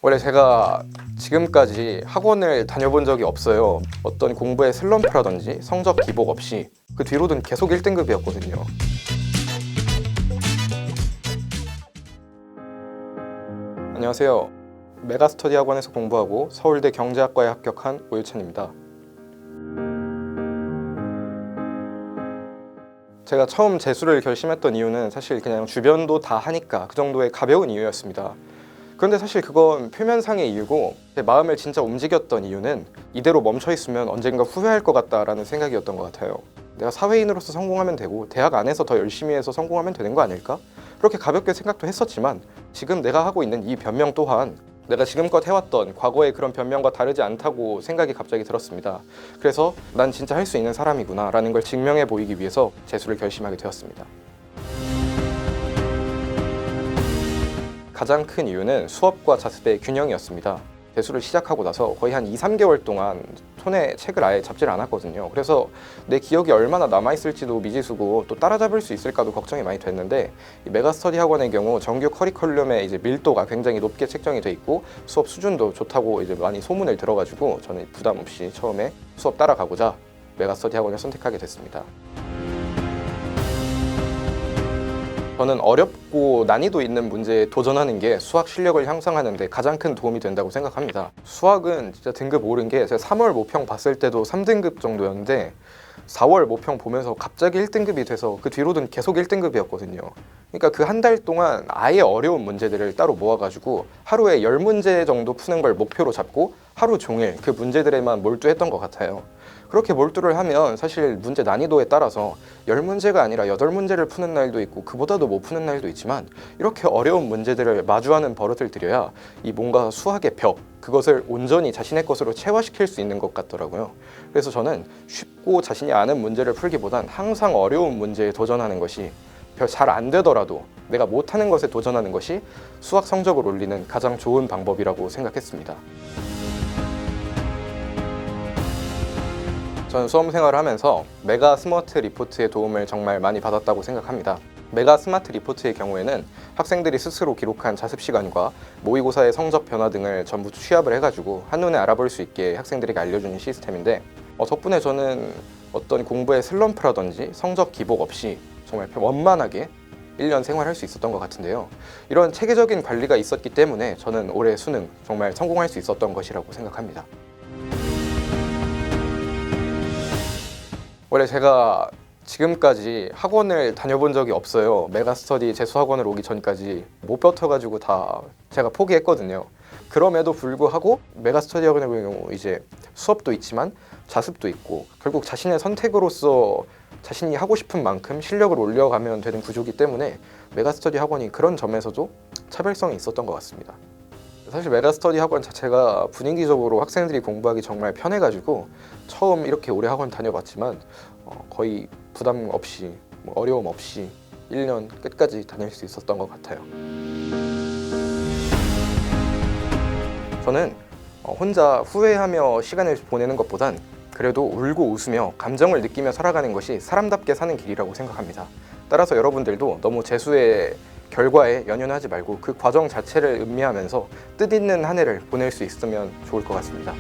원래 제가 지금까지 학원을 다녀본 적이 없어요. 어떤 공부의 슬럼프라든지 성적 기복 없이 그 뒤로는 계속 1등급이었거든요. 안녕하세요. 메가스터디 학원에서 공부하고 서울대 경제학과에 합격한 오유찬입니다. 제가 처음 재수를 결심했던 이유는 사실 그냥 주변도 다 하니까 그 정도의 가벼운 이유였습니다. 그런데 사실 그건 표면상의 이유고 제 마음을 진짜 움직였던 이유는 이대로 멈춰있으면 언젠가 후회할 것 같다라는 생각이었던 것 같아요. 내가 사회인으로서 성공하면 되고 대학 안에서 더 열심히 해서 성공하면 되는 거 아닐까? 그렇게 가볍게 생각도 했었지만 지금 내가 하고 있는 이 변명 또한 내가 지금껏 해왔던 과거의 그런 변명과 다르지 않다고 생각이 갑자기 들었습니다. 그래서 난 진짜 할 수 있는 사람이구나 라는 걸 증명해 보이기 위해서 재수를 결심하게 되었습니다. 가장 큰 이유는 수업과 자습의 균형이었습니다. 재수를 시작하고 나서 거의 한 2-3개월 동안 손에 책을 아예 잡지를 않았거든요. 그래서 내 기억이 얼마나 남아있을지도 미지수고 또 따라잡을 수 있을까도 걱정이 많이 됐는데 이 메가스터디 학원의 경우 정규 커리큘럼의 이제 밀도가 굉장히 높게 책정이 돼 있고 수업 수준도 좋다고 이제 많이 소문을 들어가지고 저는 부담 없이 처음에 수업 따라가고자 메가스터디 학원을 선택하게 됐습니다. 저는 어렵고 난이도 있는 문제에 도전하는 게 수학 실력을 향상하는 데 가장 큰 도움이 된다고 생각합니다. 수학은 진짜 등급 오른 게 제가 3월 모평 봤을 때도 3등급 정도였는데 4월 모평 보면서 갑자기 1등급이 돼서 그 뒤로는 계속 1등급이었거든요. 그러니까 그 한 달 동안 아예 어려운 문제들을 따로 모아가지고 하루에 10문제 정도 푸는 걸 목표로 잡고 하루 종일 그 문제들에만 몰두했던 것 같아요. 그렇게 몰두를 하면 사실 문제 난이도에 따라서 10문제가 아니라 8문제를 푸는 날도 있고 그보다도 못 푸는 날도 있지만 이렇게 어려운 문제들을 마주하는 버릇을 들여야 이 뭔가 수학의 벽, 그것을 온전히 자신의 것으로 체화시킬 수 있는 것 같더라고요. 그래서 저는 쉽고 자신이 아는 문제를 풀기보단 항상 어려운 문제에 도전하는 것이 잘 안 되더라도 내가 못하는 것에 도전하는 것이 수학 성적을 올리는 가장 좋은 방법이라고 생각했습니다. 저는 수험 생활을 하면서 메가 스마트 리포트의 도움을 정말 많이 받았다고 생각합니다. 메가 스마트 리포트의 경우에는 학생들이 스스로 기록한 자습 시간과 모의고사의 성적 변화 등을 전부 취합을 해가지고 한눈에 알아볼 수 있게 학생들에게 알려주는 시스템인데 덕분에 저는 어떤 공부의 슬럼프라든지 성적 기복 없이 정말 원만하게 1년 생활할 수 있었던 것 같은데요. 이런 체계적인 관리가 있었기 때문에 저는 올해 수능 정말 성공할 수 있었던 것이라고 생각합니다. 원래 제가 지금까지 학원을 다녀본 적이 없어요. 메가스터디 재수학원을 오기 전까지 못 버텨가지고 다 제가 포기했거든요. 그럼에도 불구하고 메가스터디 학원의 경우 이제 수업도 있지만 자습도 있고 결국 자신의 선택으로서 자신이 하고 싶은 만큼 실력을 올려가면 되는 구조이기 때문에 메가스터디 학원이 그런 점에서도 차별성이 있었던 것 같습니다. 사실 메가스터디 학원 자체가 분위기적으로 학생들이 공부하기 정말 편해가지고 처음 이렇게 오래 학원 다녀봤지만 거의 부담 없이 어려움 없이 1년 끝까지 다닐 수 있었던 것 같아요. 저는 혼자 후회하며 시간을 보내는 것보단 그래도 울고 웃으며 감정을 느끼며 살아가는 것이 사람답게 사는 길이라고 생각합니다. 따라서 여러분들도 너무 재수의 결과에 연연하지 말고 그 과정 자체를 음미하면서 뜻있는 한 해를 보낼 수 있으면 좋을 것 같습니다.